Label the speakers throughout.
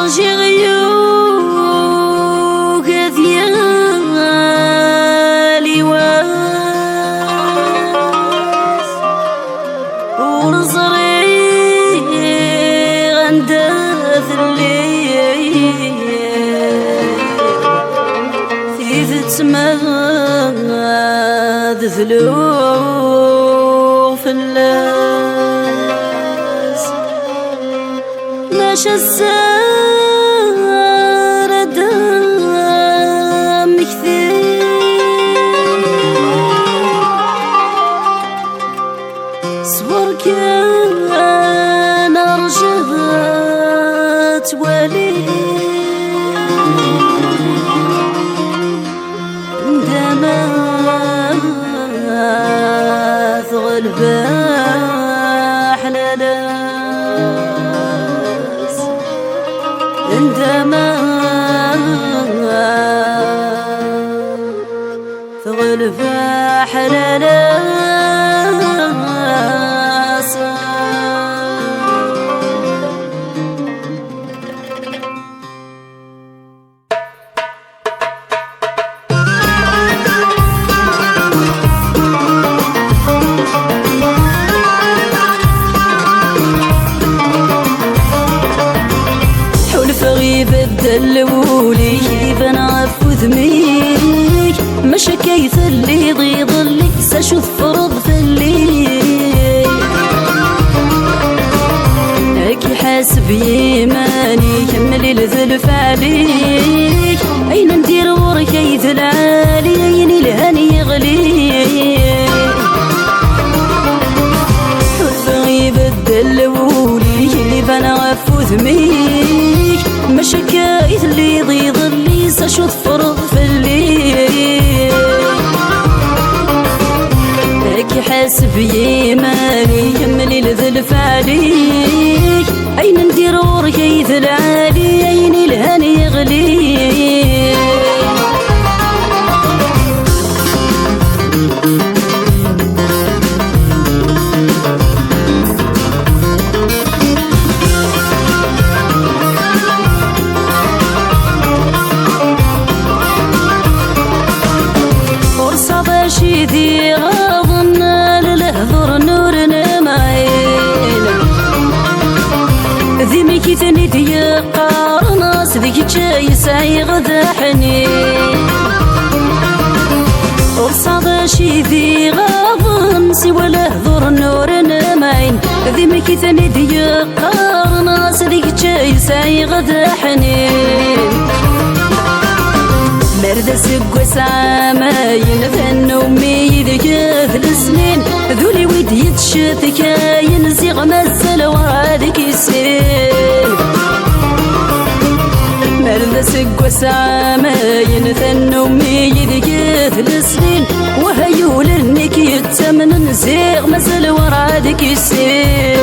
Speaker 1: أرجي غيوك ثيالي واس ونصري غنداث الليل ثيث تسماد ثلوغ في اللاس ماشى السار دام كثير صبر كان رجعت ولي عندما ثغلب حلالاس عندما ثغلب حلالاس بدل ولي بنعفو ذميك مش كيف اللي ضلك سشوف فرض فليك هاكي حاسب يماني كمل الذلف عليك أين ندير وركيث العالي أين الهني يغليك حلفي بدل ولي بنعفو ذميك مش كايث اللي ضلي سشوف فرض في الليل هاكي حاسب يماني كمل الذلف عليك أين ندير وركيث العالي أين الهني يغليك شيدي غاضنا للهضر نورنا معين ذي ميكي ثاني دي قارناس ذيك جاي سعي غدا حنين ورصاد شيدي غاضن سوى لهضر نورنا معين ذي ميكي ثاني دي قارناس ذيك جاي سعي غدا حنين مرد سقوس عاماين ثنو ميد كاث السنين ذولي ويد يتشت كاين زيغ مزل وهذيك السين مرد سقوس عاماين ثنو ميد كاث السنين وهيو لرنك يتمن زيغ مزل وهذيك السين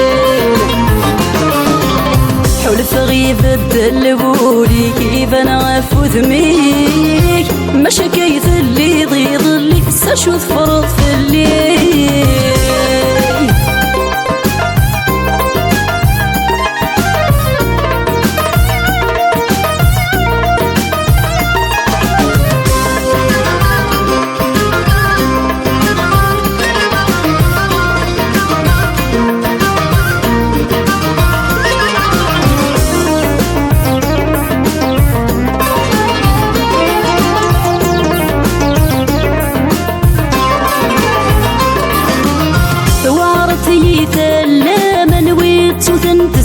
Speaker 1: حلف غيب بدل بولي كيف نعفو ذميك مش كيف اللي ضلي سشوف فرض في الليل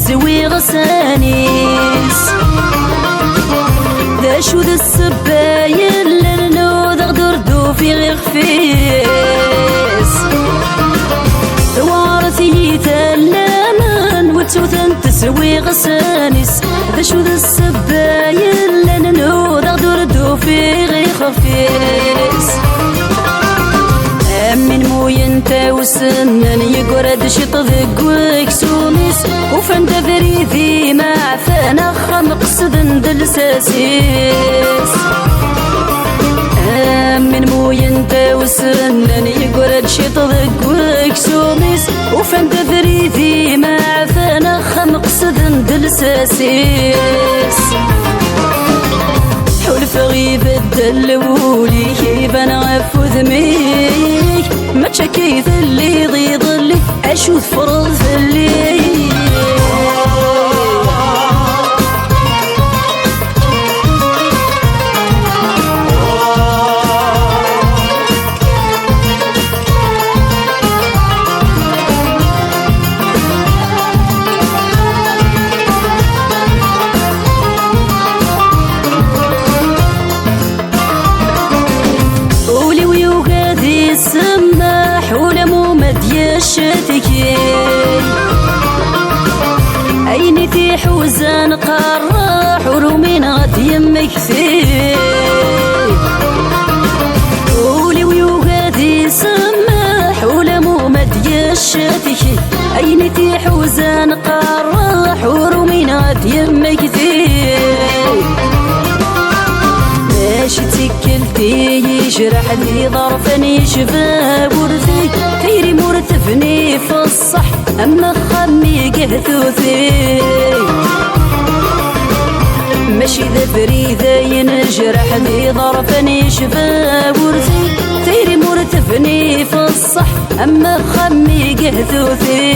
Speaker 1: تزوي غسانيس ذا شو ذا السبايل لرنو ذا غدردو في غير خفيس وارثي تلامن وتوثن تسوي غسانيس ذا شو ذا السبايل لرنو ذا غدردو في غير خفيس من مو ينتا وسنن يقرد شط ذقوك سوميس وفند فريدي ما عفانا خمقصد دلساسيس من مو ينتا وسنن يقرد شط ذقوك سوميس وفند فريدي ما عفانا خمقصد سذن دلساسيس حلف غيب الدلولي يبان غفو ذميك ما تشكيت اللي ضي ظلي اشوف فرض اللي السماح ولا مو مديشتكي عيني في حوزان قراح ورومين غد يمك فيه قولي ويوغادي سماح ولا مو مديشتكي عيني في حوزان قراح ورومين غد يمك فيه ماشي تكلتي يجرح لي ظرفني شفا ورثي خيري مرتفني في الصح اما خمي قهثوثي ماشي ذا فريدة ينجرح لي ظرفني شفا ورثي خيري مرتفني في الصح اما خمي قهثوثي